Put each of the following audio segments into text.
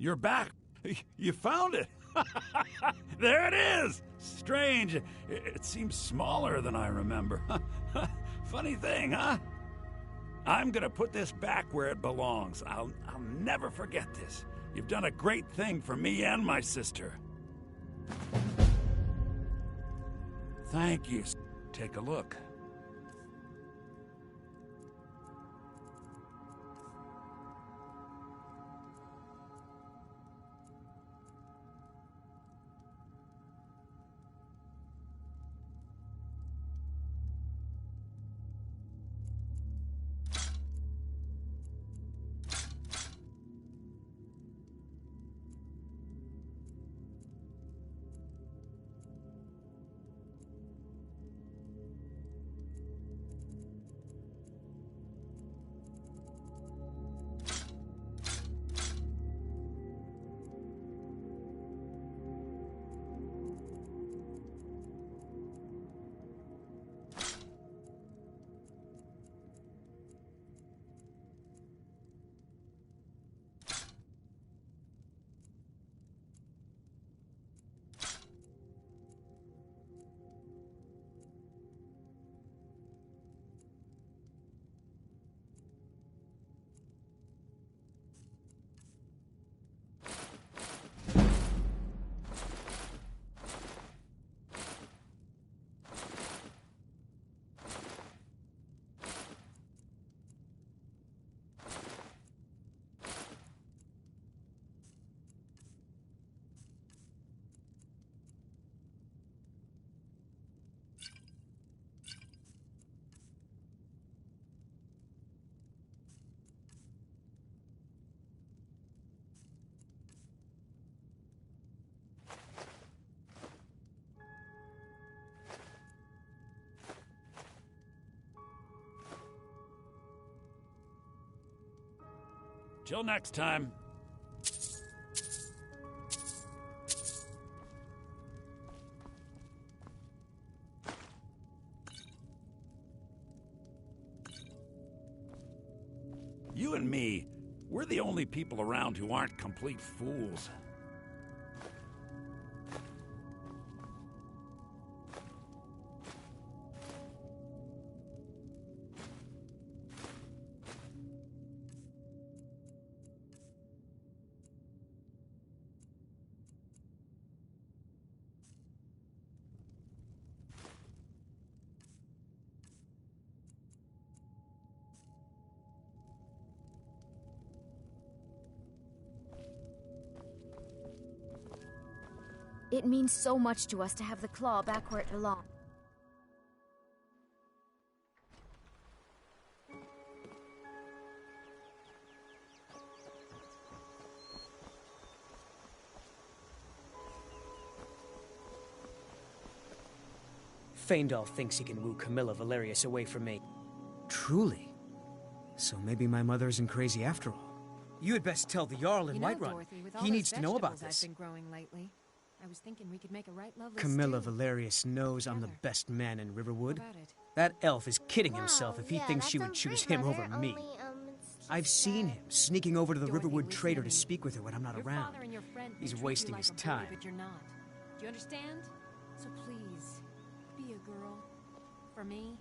You're back. You found it. There it is. Strange. It seems smaller than I remember. Funny thing, huh? I'm gonna put this back where it belongs. I'll never forget this. You've done a great thing for me and my sister. Thank you. Take a look. Till next time. You and me, we're the only people around who aren't complete fools. It means so much to us to have the claw back where it belongs. Faendal thinks he can woo Camilla Valerius away from me. Truly? So maybe my mother isn't crazy after all. You had best tell the Jarl in Whiterun. Dorothy, with all He those needs to know about vegetables this. I've been growing lately, I was thinking we could make a right lovely Camilla stew. Valerius knows I'm the Together. best man in Riverwood. How about it? That elf is kidding Wow, himself if he yeah, thinks that she would sounds choose great, him Mother, over me. only, it's just, I've seen him sneaking over to the Dorothy, Riverwood listen trader to to me. speak with her when I'm not Your around. father and your friend may He's treat you wasting like his a bully, time. but you're not. Do you understand? So please, be a girl. For me.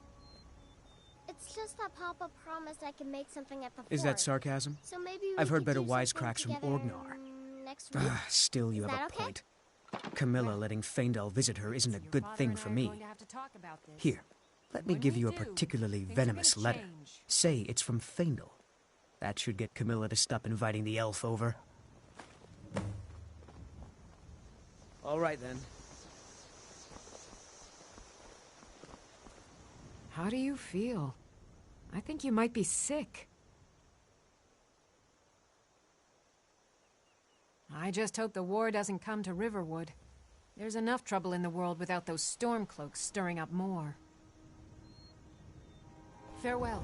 It's just that Papa promised I could make something at the Is fort. that sarcasm? So maybe we I've heard could better do something wisecracks from together, Orgnar. Next week. Still, you Is have a that okay? point. Camilla letting Faendal visit her isn't a Your good father thing and for I are me. going to have to talk about this. Here, let me When give we you a do, particularly things are venomous gonna letter. change. Say it's from Faendal. That should get Camilla to stop inviting the elf over. All right, then. How do you feel? I think you might be sick. I just hope the war doesn't come to Riverwood. There's enough trouble in the world without those stormcloaks stirring up more. Farewell.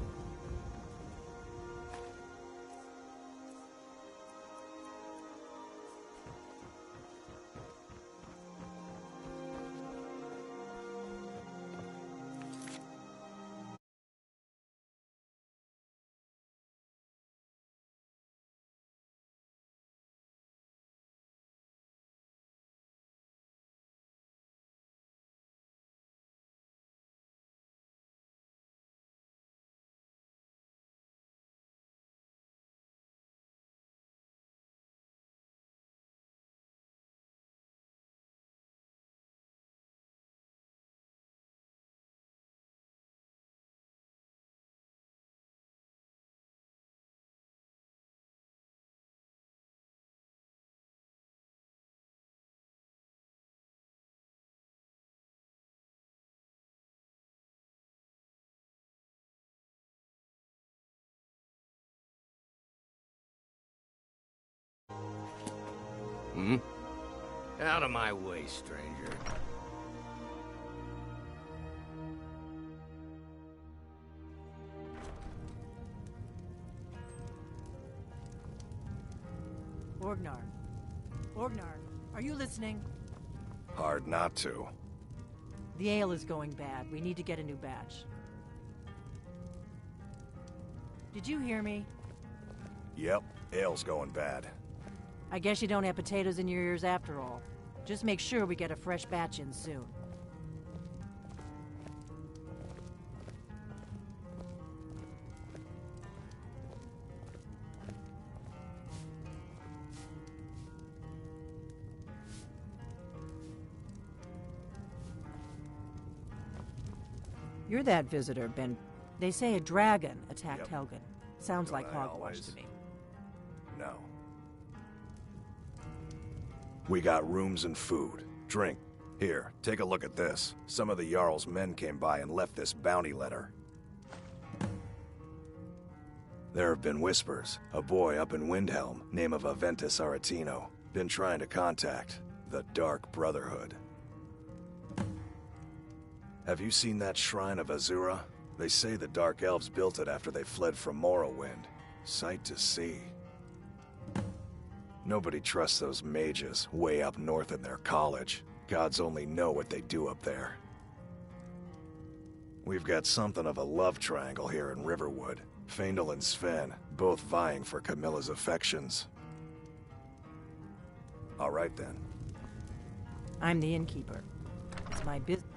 Hmm? Out of my way, stranger. Orgnar. Orgnar, are you listening? Hard not to. The ale is going bad. We need to get a new batch. Did you hear me? Yep, ale's going bad. I guess you don't have potatoes in your ears after all. Just make sure we get a fresh batch in soon. You're that visitor, Ben. They say a dragon attacked Helgen. Sounds like hogwash to me. No. We got rooms and food. Drink. Here, take a look at this. Some of the Jarl's men came by and left this bounty letter. There have been whispers. A boy up in Windhelm, name of Aventus Aretino, been trying to contact the Dark Brotherhood. Have you seen that shrine of Azura? They say the Dark Elves built it after they fled from Morrowind. Sight to see. Nobody trusts those mages way up north in their college. Gods only know what they do up there. We've got something of a love triangle here in Riverwood. Faendal and Sven, both vying for Camilla's affections. All right then. I'm the innkeeper. It's my business.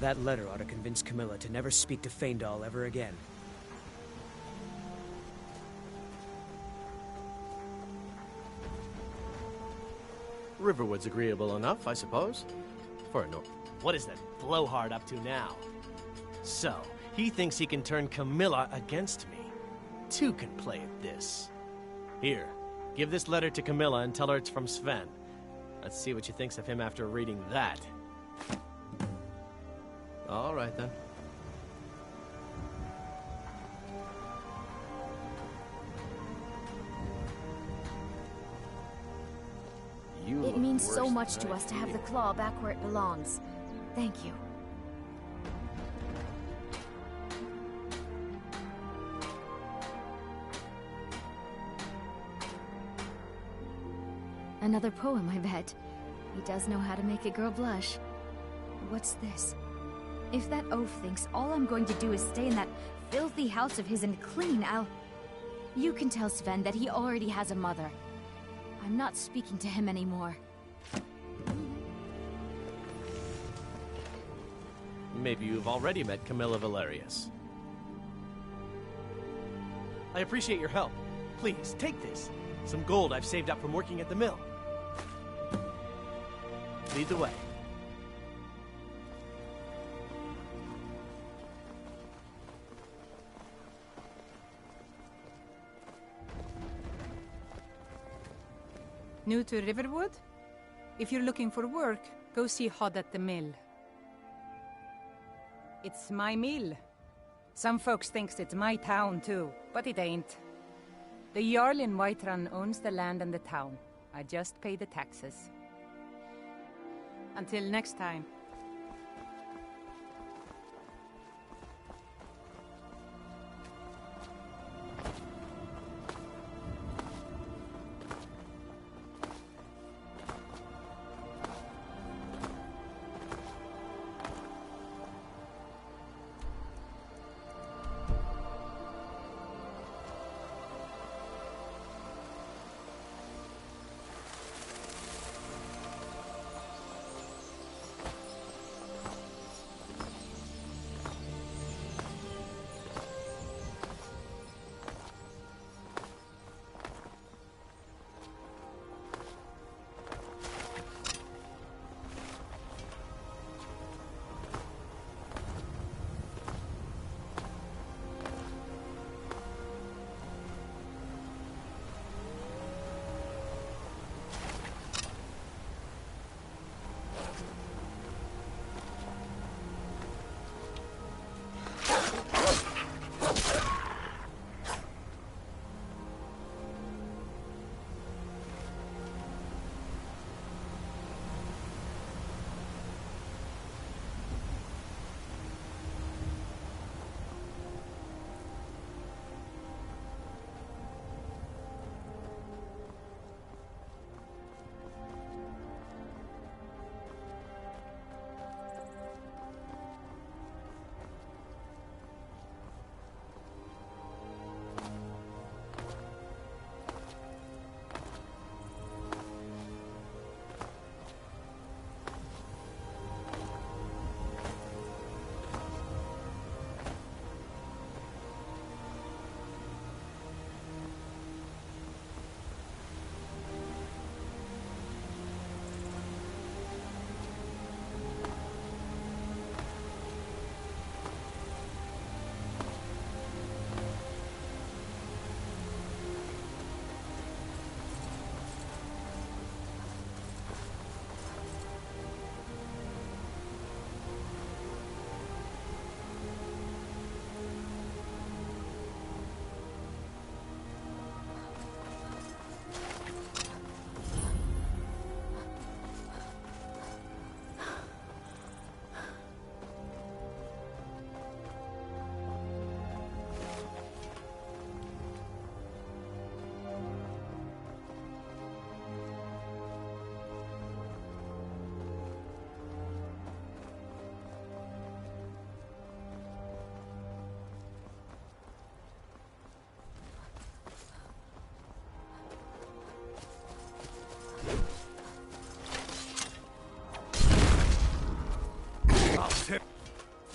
That letter ought to convince Camilla to never speak to Faendal ever again. Riverwood's agreeable enough, I suppose. For a no. What is that blowhard up to now? So, he thinks he can turn Camilla against me. Two can play at this. Here, give this letter to Camilla and tell her it's from Sven. Let's see what she thinks of him after reading that. All right, then. It means so much to us to have the claw back where it belongs. Thank you. Another poem, I bet. He does know how to make a girl blush. What's this? If that oaf thinks all I'm going to do is stay in that filthy house of his and clean, You can tell Sven that he already has a mother. I'm not speaking to him anymore. Maybe you've already met Camilla Valerius. I appreciate your help. Please, take this. Some gold I've saved up from working at the mill. Lead the way. New to Riverwood? If you're looking for work, go see Hod at the mill. It's my mill. Some folks thinks it's my town too, but it ain't. The Jarl in Whiterun owns the land and the town. I just pay the taxes. Until next time.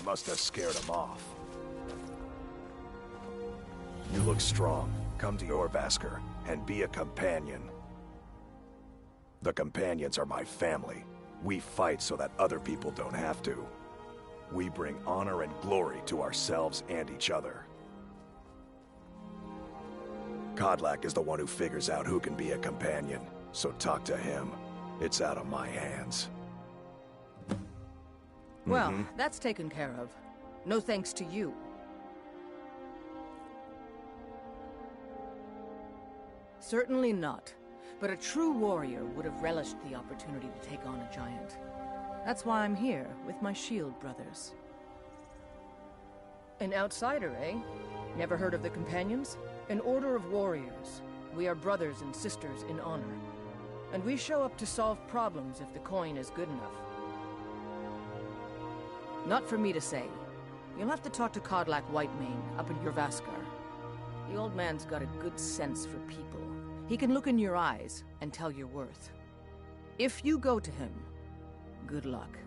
Must have scared him off. You look strong. Come to Jorvaskr and be a companion. The companions are my family. We fight so that other people don't have to. We bring honor and glory to ourselves and each other. Kodlak is the one who figures out who can be a companion, so talk to him. It's out of my hands. Well, that's taken care of. No thanks to you. Certainly not. But a true warrior would have relished the opportunity to take on a giant. That's why I'm here, with my shield brothers. An outsider, eh? Never heard of the Companions? An order of warriors. We are brothers and sisters in honor. And we show up to solve problems if the coin is good enough. Not for me to say. You'll have to talk to Kodlak Whitemane up in Jorvaskr. The old man's got a good sense for people. He can look in your eyes and tell your worth. If you go to him, good luck.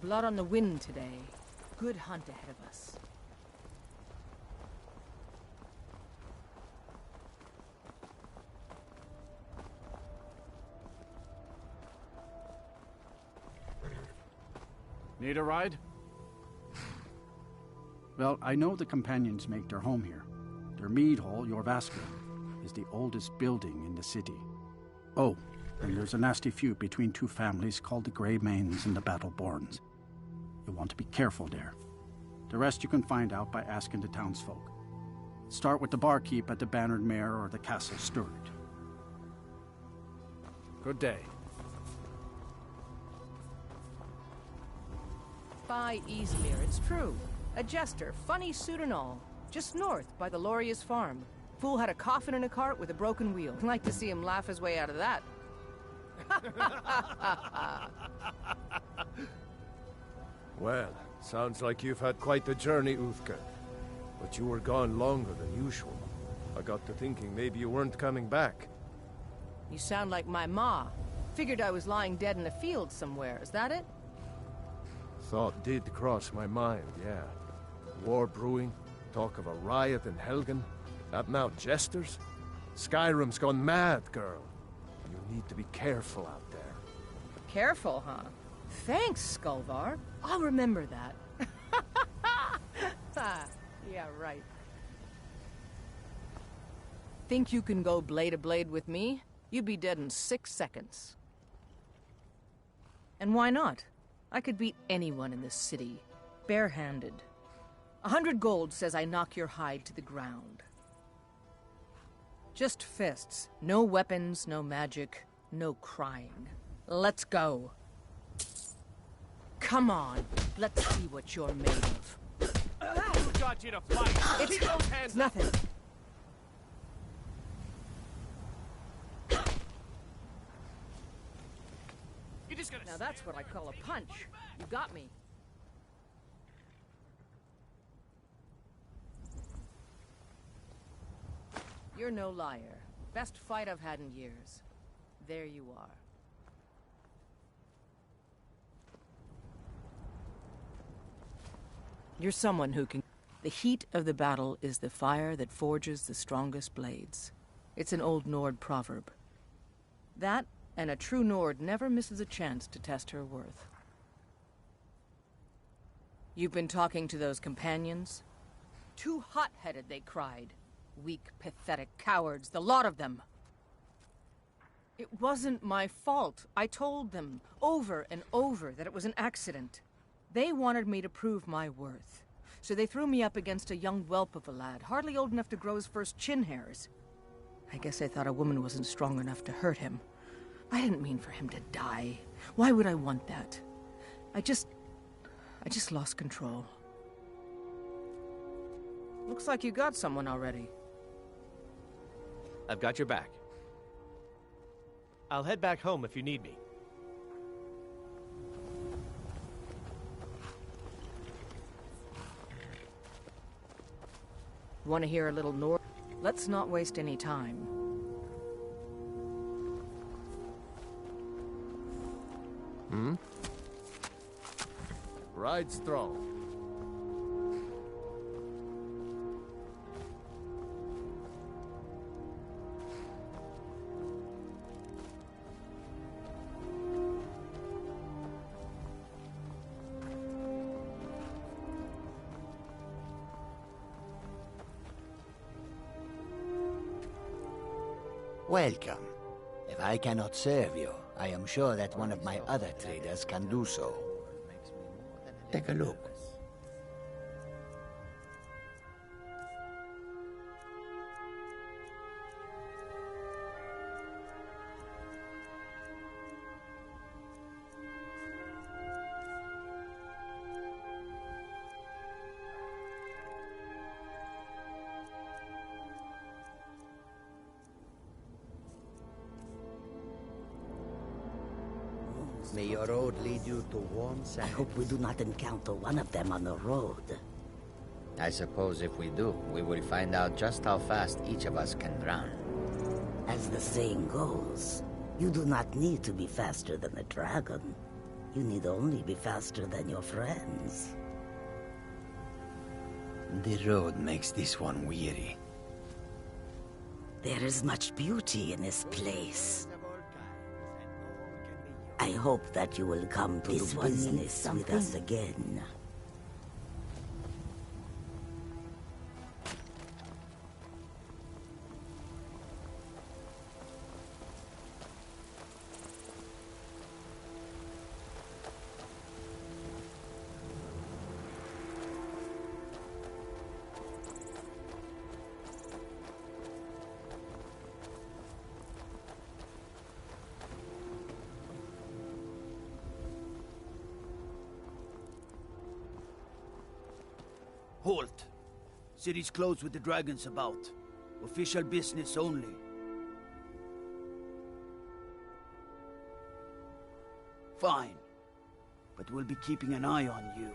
Blood on the wind today. Good hunt ahead of us. Need a ride? Well, I know the Companions make their home here. Their mead hall, Jorvaskr, is the oldest building in the city. Oh, and there's a nasty feud between two families called the Greymanes and the Battleborns. You'll want to be careful there. The rest you can find out by asking the townsfolk. Start with the barkeep at the Bannered Mare or the Castle Steward. Good day. By Easmere, it's true. A jester, funny suit and all. Just north by the Loria's farm. Fool had a coffin in a cart with a broken wheel. Like to see him laugh his way out of that. Well, sounds like you've had quite the journey, Uthgar. But you were gone longer than usual. I got to thinking maybe you weren't coming back. You sound like my ma. Figured I was lying dead in a field somewhere, is that it? Thought did cross my mind, yeah. War brewing, talk of a riot in Helgen, that Mount Jester's. Skyrim's gone mad, girl. You need to be careful out there. Careful, huh? Thanks, Skulvar. I'll remember that. Yeah, right. Think you can go blade to blade with me? You'd be dead in 6 seconds. And why not? I could beat anyone in this city, barehanded. 100 gold says I knock your hide to the ground. Just fists. No weapons, no magic, no crying. Let's go. Come on, let's see what you're made of. Who got you to fight? It's Keep those hands nothing. up. You're just gonna now that's what I call a punch. You got me. You're no liar. Best fight I've had in years. There you are. You're someone who can... The heat of the battle is the fire that forges the strongest blades. It's an old Nord proverb. That, and a true Nord never misses a chance to test her worth. You've been talking to those companions? Too hot-headed, they cried. Weak, pathetic cowards, the lot of them. It wasn't my fault. I told them, over and over, that it was an accident. They wanted me to prove my worth. So they threw me up against a young whelp of a lad, hardly old enough to grow his first chin hairs. I guess they thought a woman wasn't strong enough to hurt him. I didn't mean for him to die. Why would I want that? I just lost control. Looks like you got someone already. I've got your back. I'll head back home if you need me. Want to hear a little north? Let's not waste any time. Hmm? Ride strong. Welcome. If I cannot serve you, I am sure that one of my other traders can do so. Take a look. May your road lead you to warm sands. I hope we do not encounter one of them on the road. I suppose if we do, we will find out just how fast each of us can drown. As the saying goes, you do not need to be faster than a dragon. You need only be faster than your friends. The road makes this one weary. There is much beauty in this place. I hope that you will come to do business with us again. Halt! City's closed with the dragons about. Official business only. Fine. But we'll be keeping an eye on you.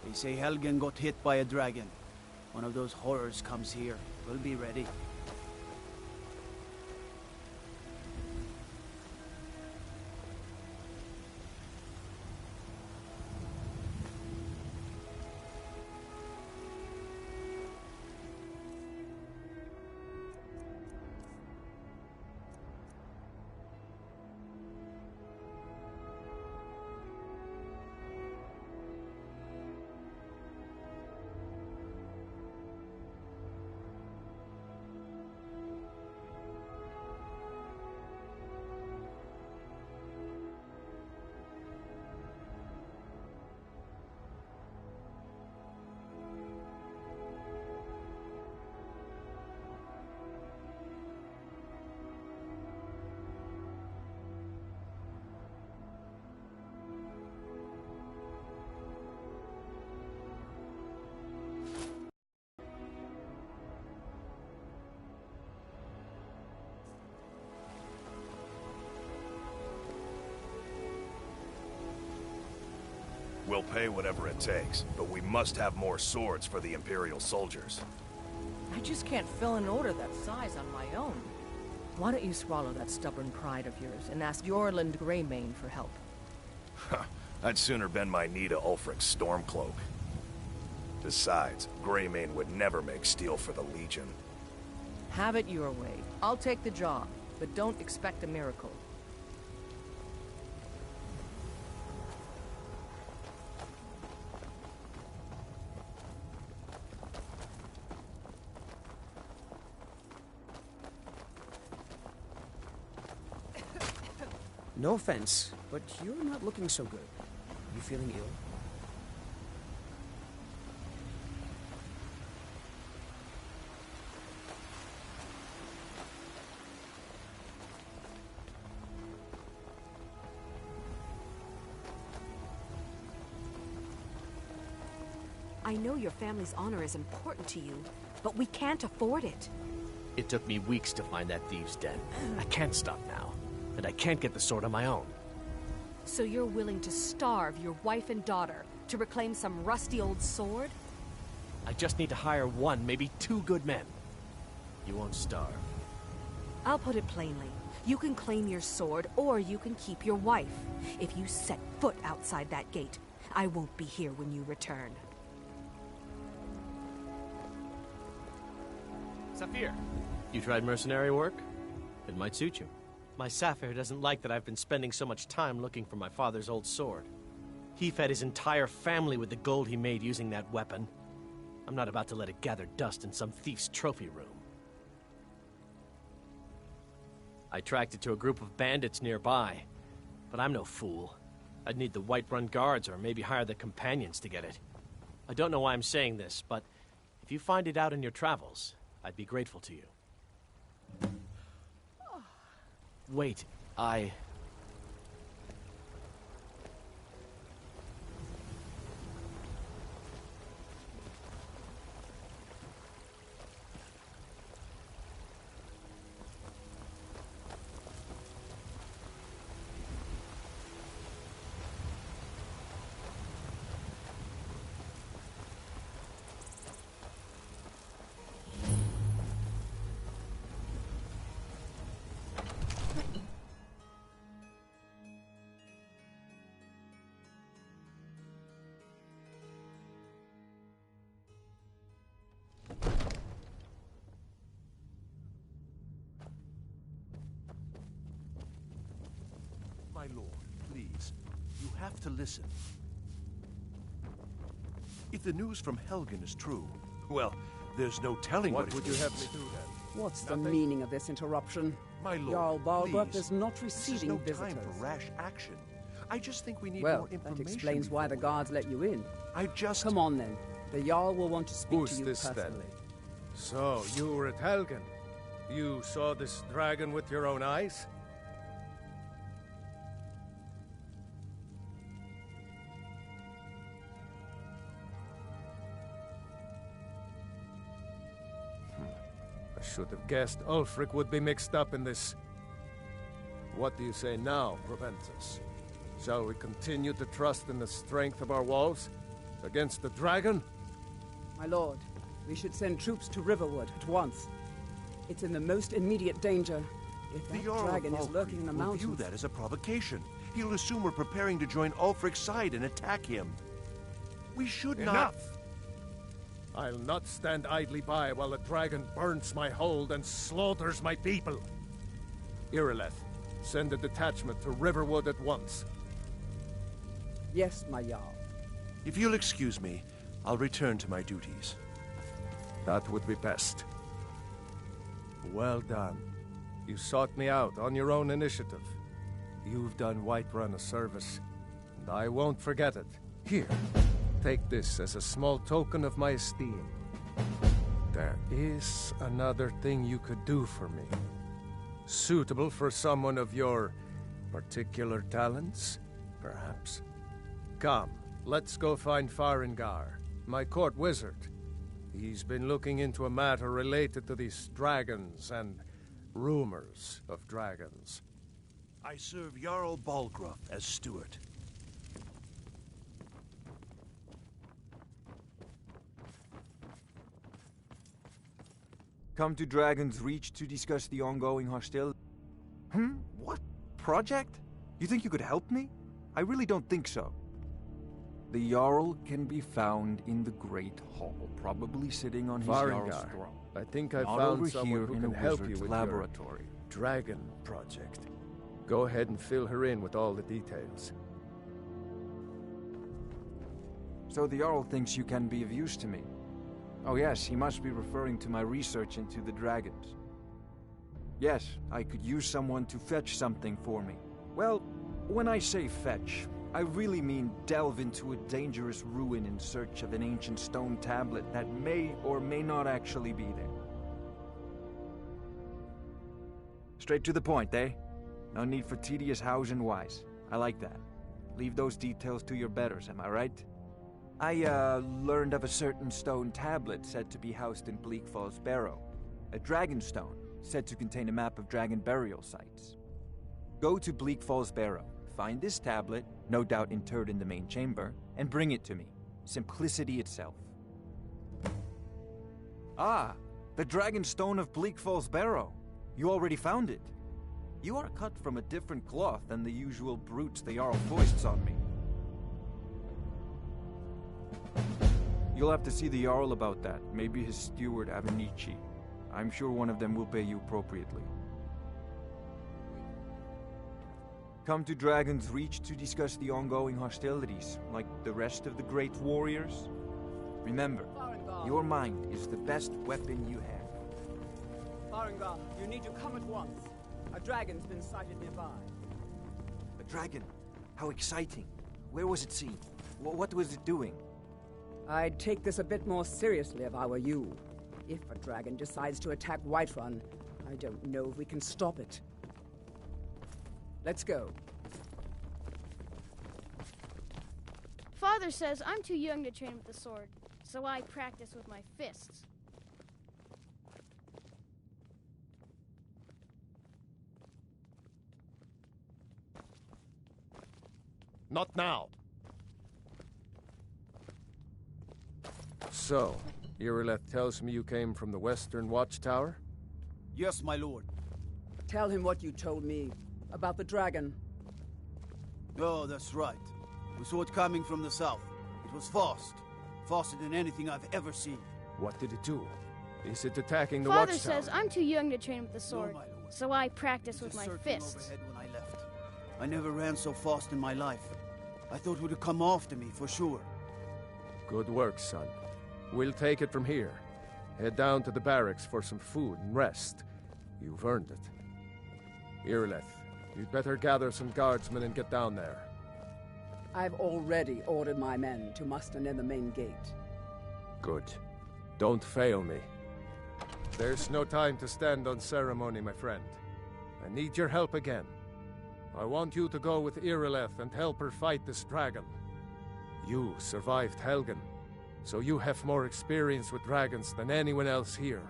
They say Helgen got hit by a dragon. One of those horrors comes here. We'll be ready. We'll pay whatever it takes, but we must have more swords for the Imperial soldiers. I just can't fill an order that size on my own. Why don't you swallow that stubborn pride of yours and ask Yorland Greymane for help? I'd sooner bend my knee to Ulfric's Stormcloak. Besides, Greymane would never make steel for the Legion. Have it your way. I'll take the job, but don't expect a miracle. No offense, but you're not looking so good. You feeling ill? I know your family's honor is important to you, but we can't afford it. It took me weeks to find that thieves' den. I can't stop now, and I can't get the sword on my own. So you're willing to starve your wife and daughter to reclaim some rusty old sword? I just need to hire one, maybe two good men. You won't starve. I'll put it plainly. You can claim your sword, or you can keep your wife. If you set foot outside that gate, I won't be here when you return. Saphir, you tried mercenary work? It might suit you. My Saphir doesn't like that I've been spending so much time looking for my father's old sword. He fed his entire family with the gold he made using that weapon. I'm not about to let it gather dust in some thief's trophy room. I tracked it to a group of bandits nearby, but I'm no fool. I'd need the Whiterun guards or maybe hire the companions to get it. I don't know why I'm saying this, but if you find it out in your travels, I'd be grateful to you. Wait, My lord, please. You have to listen. If the news from Helgen is true, well, there's no telling what would you have me do then? What's the meaning of this interruption? My lord, Jarl Balgruuf please. is not This is receiving no visitors. time for rash action. I just think we need Well, more information. that explains why the guards let you in. I just... Come on, then. The Jarl will want to speak Who's to you this, then? personally. So, you were at Helgen. You saw this dragon with your own eyes? I should have guessed Ulfric would be mixed up in this. What do you say now, Proventus? Shall we continue to trust in the strength of our walls? Against the dragon? My lord, we should send troops to Riverwood at once. It's in the most immediate danger. If that dragon is lurking in the mountains... will view that as a provocation. He'll assume we're preparing to join Ulfric's side and attack him. We should not... Enough! I'll not stand idly by while the dragon burns my hold and slaughters my people. Irileth, send a detachment to Riverwood at once. Yes, my Jarl. If you'll excuse me, I'll return to my duties. That would be best. Well done. You sought me out on your own initiative. You've done Whiterun a service, and I won't forget it. Here, take this as a small token of my esteem. There is another thing you could do for me. Suitable for someone of your particular talents, perhaps. Come, let's go find Farengar, my court wizard. He's been looking into a matter related to these dragons and rumors of dragons. I serve Jarl Balgruuf as steward. Come to Dragon's Reach to discuss the ongoing hostility. What? Project? You think you could help me? I really don't think so. The Jarl can be found in the Great Hall, probably sitting on his Jarl's Farengar, throne. I think I Not found over someone here who in can a help you wizard's with laboratory. your dragon project. Go ahead and fill her in with all the details. So the Jarl thinks you can be of use to me. Oh yes, he must be referring to my research into the dragons. Yes, I could use someone to fetch something for me. Well, when I say fetch, I really mean delve into a dangerous ruin in search of an ancient stone tablet that may or may not actually be there. Straight to the point, eh? No need for tedious hows and whys. I like that. Leave those details to your betters, am I right? I, learned of a certain stone tablet said to be housed in Bleak Falls Barrow. A dragon stone, said to contain a map of dragon burial sites. Go to Bleak Falls Barrow, find this tablet, no doubt interred in the main chamber, and bring it to me. Simplicity itself. Ah, the dragon stone of Bleak Falls Barrow. You already found it. You are cut from a different cloth than the usual brutes the Jarl foists on me. You'll have to see the Jarl about that, maybe his steward Avenici. I'm sure one of them will pay you appropriately. Come to Dragon's Reach to discuss the ongoing hostilities, like the rest of the great warriors? Remember, your mind is the best weapon you have. Farengar, you need to come at once. A dragon's been sighted nearby. A dragon? How exciting. Where was it seen? What was it doing? I'd take this a bit more seriously if I were you. If a dragon decides to attack Whiterun, I don't know if we can stop it. Let's go. Father says I'm too young to train with the sword, so I practice with my fists. Not now. So, Irileth tells me you came from the Western Watchtower? Yes, my lord. Tell him what you told me about the dragon. Oh, that's right. We saw it coming from the south. It was fast. Faster than anything I've ever seen. What did it do? Is it attacking the Father Watchtower? says I'm too young to train with the sword, No, my lord. so I practice with my Circling fists. overhead when I left. I never ran so fast in my life. I thought it would have come after me, for sure. Good work, son. We'll take it from here. Head down to the barracks for some food and rest. You've earned it. Irileth, you'd better gather some guardsmen and get down there. I've already ordered my men to muster near the main gate. Good. Don't fail me. There's no time to stand on ceremony, my friend. I need your help again. I want you to go with Irileth and help her fight this dragon. You survived Helgen, so you have more experience with dragons than anyone else here.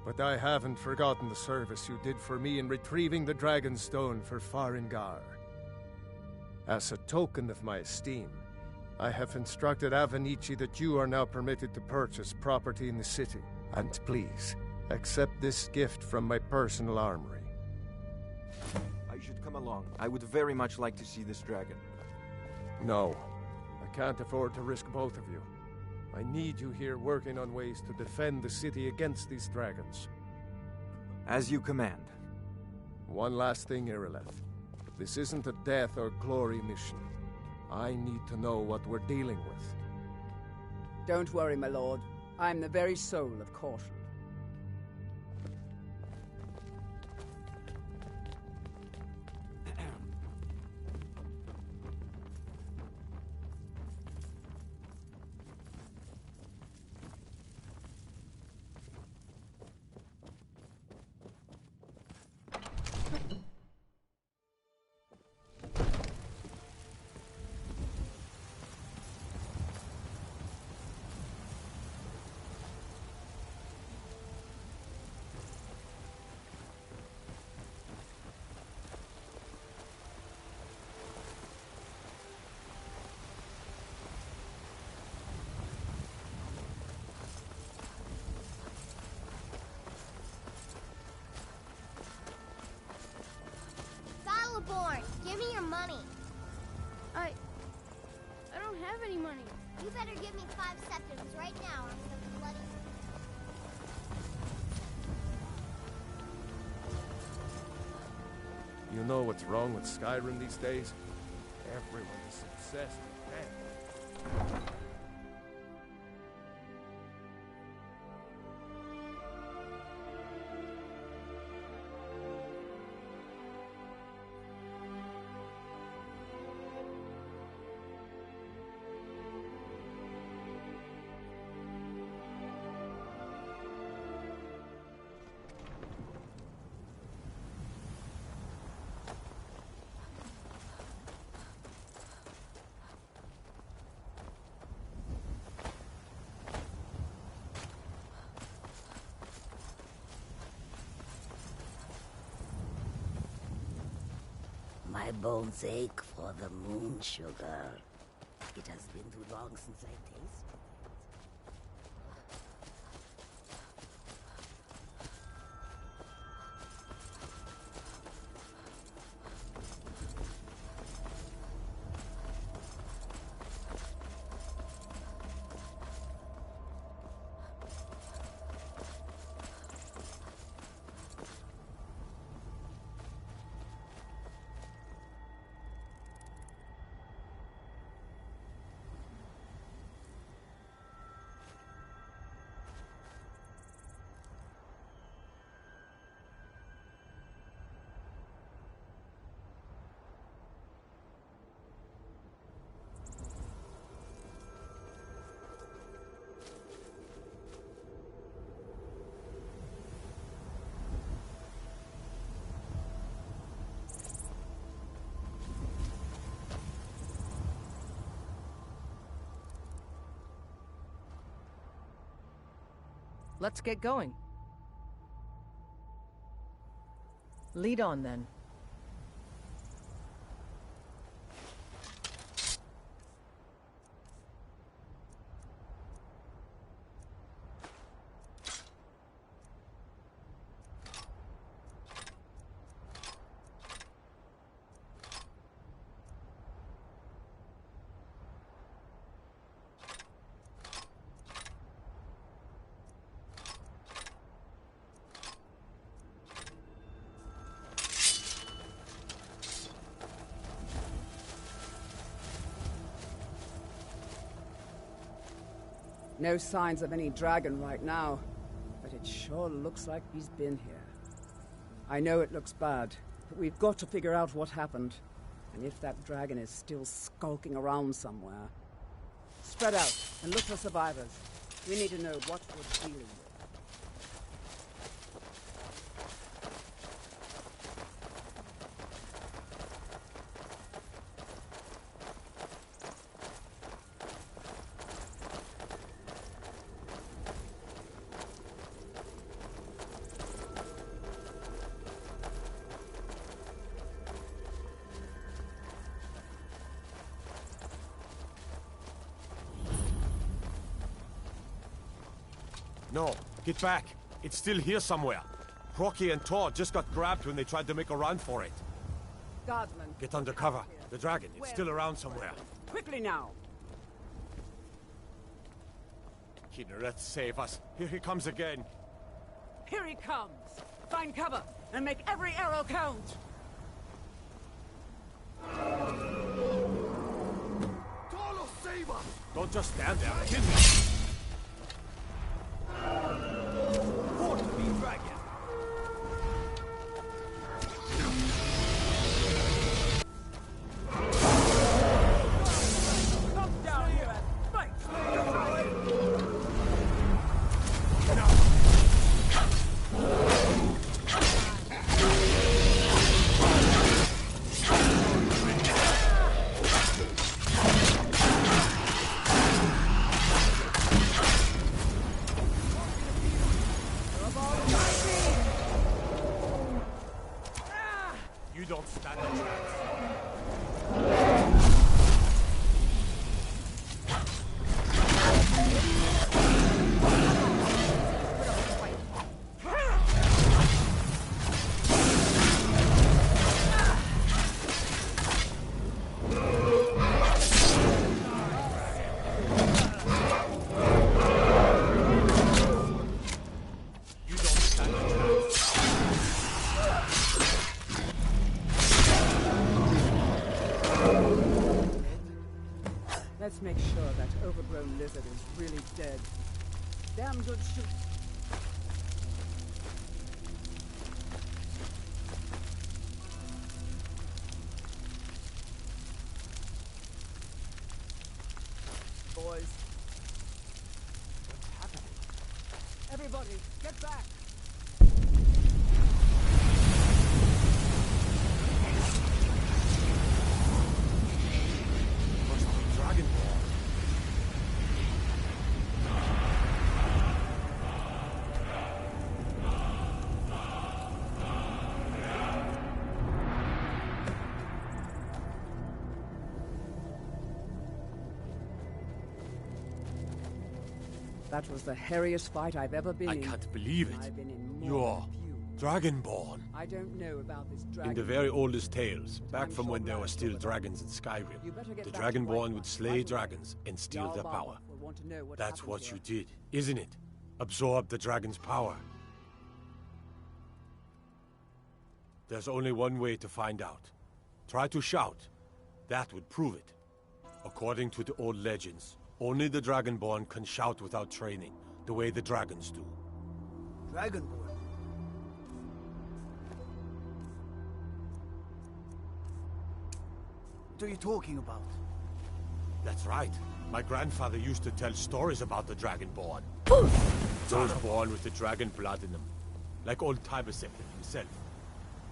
But I haven't forgotten the service you did for me in retrieving the Dragon Stone for Farengar. As a token of my esteem, I have instructed Avenici that you are now permitted to purchase property in the city. And please, accept this gift from my personal armory. I should come along. I would very much like to see this dragon. No, I can't afford to risk both of you. I need you here working on ways to defend the city against these dragons. As you command. One last thing, Irileth. This isn't a death or glory mission. I need to know what we're dealing with. Don't worry, my lord. I'm the very soul of caution. better give me 5 seconds right now or some bloody... You know what's wrong with Skyrim these days? Everyone is obsessed with that. My bones ache for the moon sugar. It has been too long since I tasted it. Let's get going. Lead on, then. No signs of any dragon right now, but it sure looks like he's been here. I know it looks bad, but we've got to figure out what happened. And if that dragon is still skulking around somewhere. Spread out and look for survivors. We need to know what we're dealing with. No, get back. It's still here somewhere. Rocky and Todd just got grabbed when they tried to make a run for it. Guardsmen. Get under cover. The dragon, it's still around somewhere. Quickly now! Kinneret, save us. Here he comes again. Here he comes! Find cover and make every arrow count! Tolo, save us! Don't just stand there. Kill me! Fort the dragon! You don't stand a chance. make sure that overgrown lizard is really dead. Damn good shoot. Boys. What's happening? Everybody, get back! Must be Dragonborn. That was the hairiest fight I've ever been in. I can't believe it. I've been in more You're Dragonborn. I don't know about this dragon. In the very oldest tales, back from when there were still dragons in Skyrim, the Dragonborn would slay dragons and steal their power. That's what you did, isn't it? Absorb the dragon's power. There's only one way to find out. Try to shout. That would prove it. According to the old legends, only the Dragonborn can shout without training, the way the dragons do. Dragonborn? What are you talking about? That's right. My grandfather used to tell stories about the Dragonborn. Those born with the dragon blood in them. Like old Tiber Septim himself.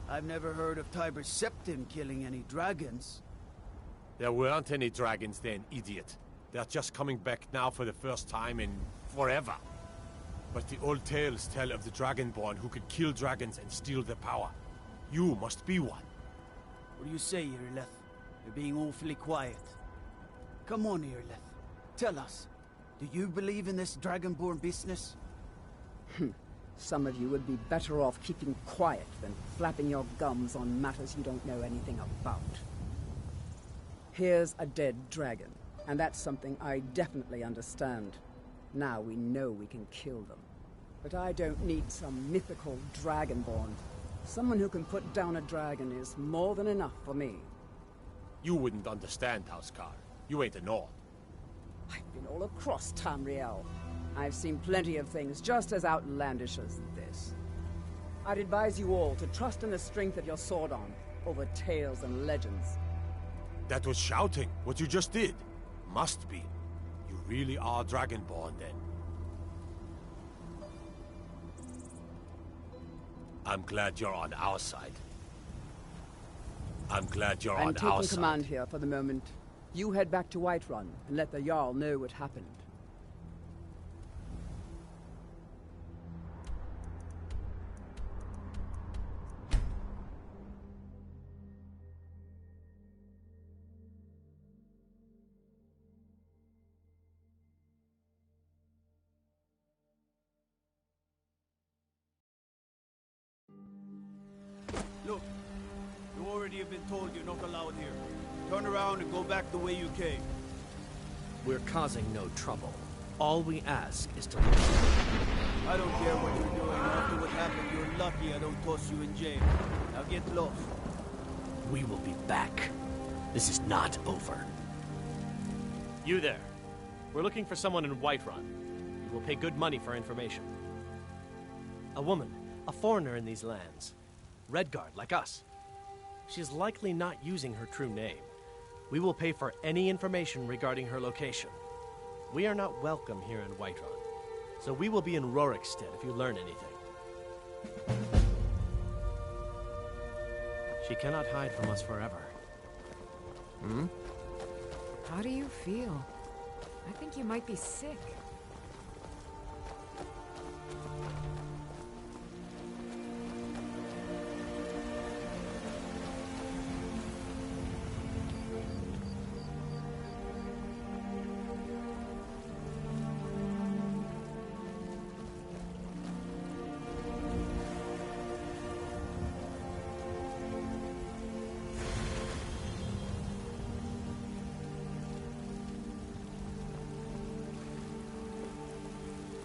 I've never heard of Tiber Septim killing any dragons. There weren't any dragons then, idiot. They're just coming back now for the first time in forever. But the old tales tell of the Dragonborn who could kill dragons and steal their power. You must be one. What do you say, Irileth? You're being awfully quiet. Come on, Irileth. Tell us. Do you believe in this Dragonborn business? Some of you would be better off keeping quiet than flapping your gums on matters you don't know anything about. Here's a dead dragon, and that's something I definitely understand. Now we know we can kill them. But I don't need some mythical Dragonborn. Someone who can put down a dragon is more than enough for me. You wouldn't understand, Housecar. You ain't a Nord. I've been all across Tamriel. I've seen plenty of things just as outlandish as this. I'd advise you all to trust in the strength of your sword arm over tales and legends. That was shouting, what you just did. Must be. You really are Dragonborn, then. I'm glad you're on our side. I'm glad you're on our side. I'm taking command here for the moment. You head back to Whiterun and let the Jarl know what happened. Look, you already have been told you're not allowed here. Turn around and go back the way you came. We're causing no trouble. All we ask is to leave. I don't care what you're doing. After what happened, you're lucky I don't toss you in jail. Now get lost. We will be back. This is not over. You there. We're looking for someone in Whiterun. We will pay good money for information. A woman, a foreigner in these lands. Redguard, like us. She's likely not using her true name. We will pay for any information regarding her location. We are not welcome here in Whiterun, so we will be in Rorikstead if you learn anything. She cannot hide from us forever. Hmm? How do you feel? I think you might be sick.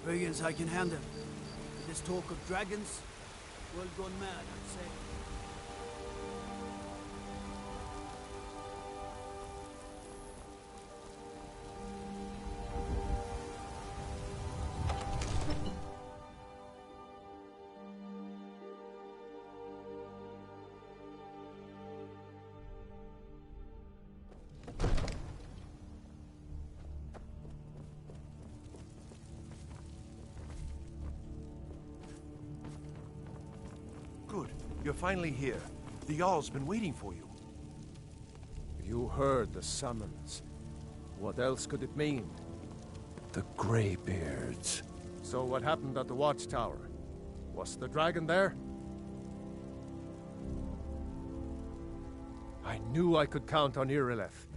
Brigands I can handle. With this talk of dragons, world gone mad, I'd say. You're finally here. The Jarl's been waiting for you. You heard the summons. What else could it mean? The Greybeards. So what happened at the watchtower? Was the dragon there? I knew I could count on Irileth,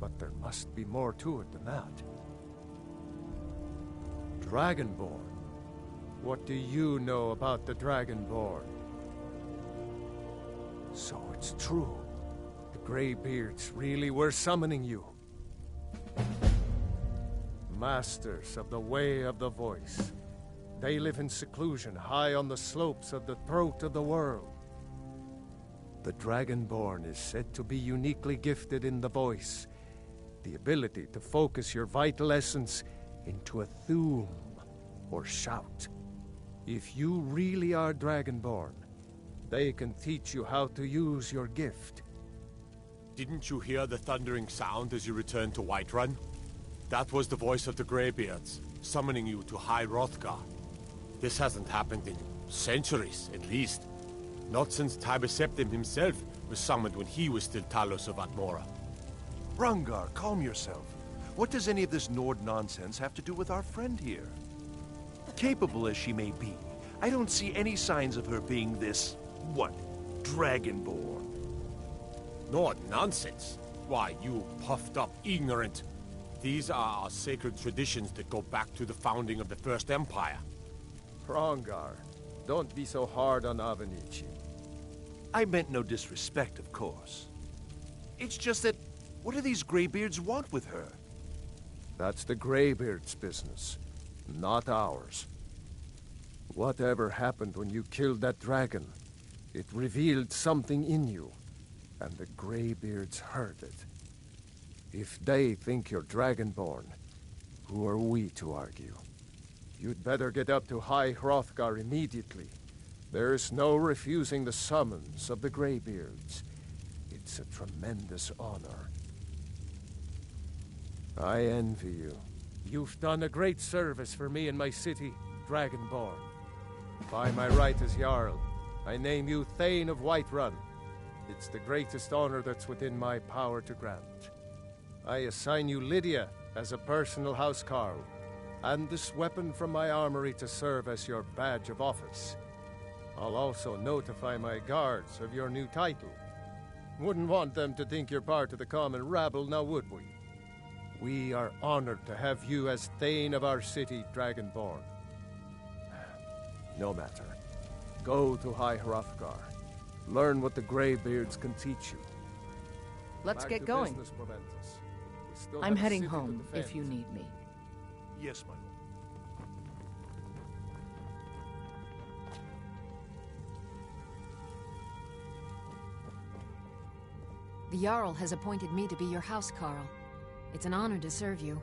but there must be more to it than that. Dragonborn? What do you know about the Dragonborn? So it's true. The Greybeards really were summoning you. Masters of the Way of the Voice. They live in seclusion high on the slopes of the throat of the world. The Dragonborn is said to be uniquely gifted in the voice, the ability to focus your vital essence into a thume or shout. If you really are Dragonborn, they can teach you how to use your gift. Didn't you hear the thundering sound as you returned to Whiterun? That was the voice of the Greybeards, summoning you to High Hrothgar. This hasn't happened in centuries, at least. Not since Tiber Septim himself was summoned when he was still Talos of Atmora. Rungar, calm yourself. What does any of this Nord nonsense have to do with our friend here? Capable as she may be, I don't see any signs of her being this, what, Dragonborn. Nord nonsense? Why, you puffed up ignorant. These are our sacred traditions that go back to the founding of the First Empire. Hrongar, don't be so hard on Avenici. I meant no disrespect, of course. It's just that, what do these Greybeards want with her? That's the Greybeards' business, not ours. Whatever happened when you killed that dragon, it revealed something in you, and the Greybeards heard it. If they think you're Dragonborn, who are we to argue? You'd better get up to High Hrothgar immediately. There's no refusing the summons of the Greybeards. It's a tremendous honor. I envy you. You've done a great service for me and my city, Dragonborn. By my right as Jarl, I name you Thane of Whiterun. It's the greatest honor that's within my power to grant. I assign you Lydia as a personal housecarl, and this weapon from my armory to serve as your badge of office. I'll also notify my guards of your new title. Wouldn't want them to think you're part of the common rabble, now would we? We are honored to have you as Thane of our city, Dragonborn. No matter. Go to High Hrothgar. Learn what the Greybeards can teach you. Let's Back get to going. business, Proventus. We still I'm have a heading city to home defend. if you need me. Yes, my lord. The Jarl has appointed me to be your housecarl. It's an honor to serve you.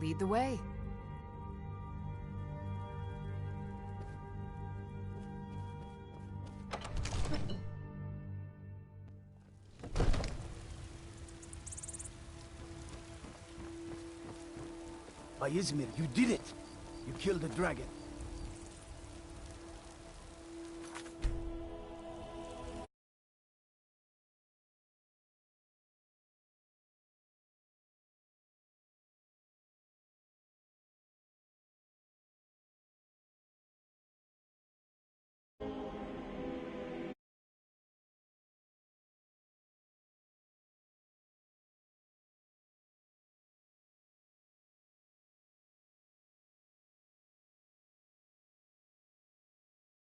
Lead the way. By Izmir, you did it! You killed the dragon.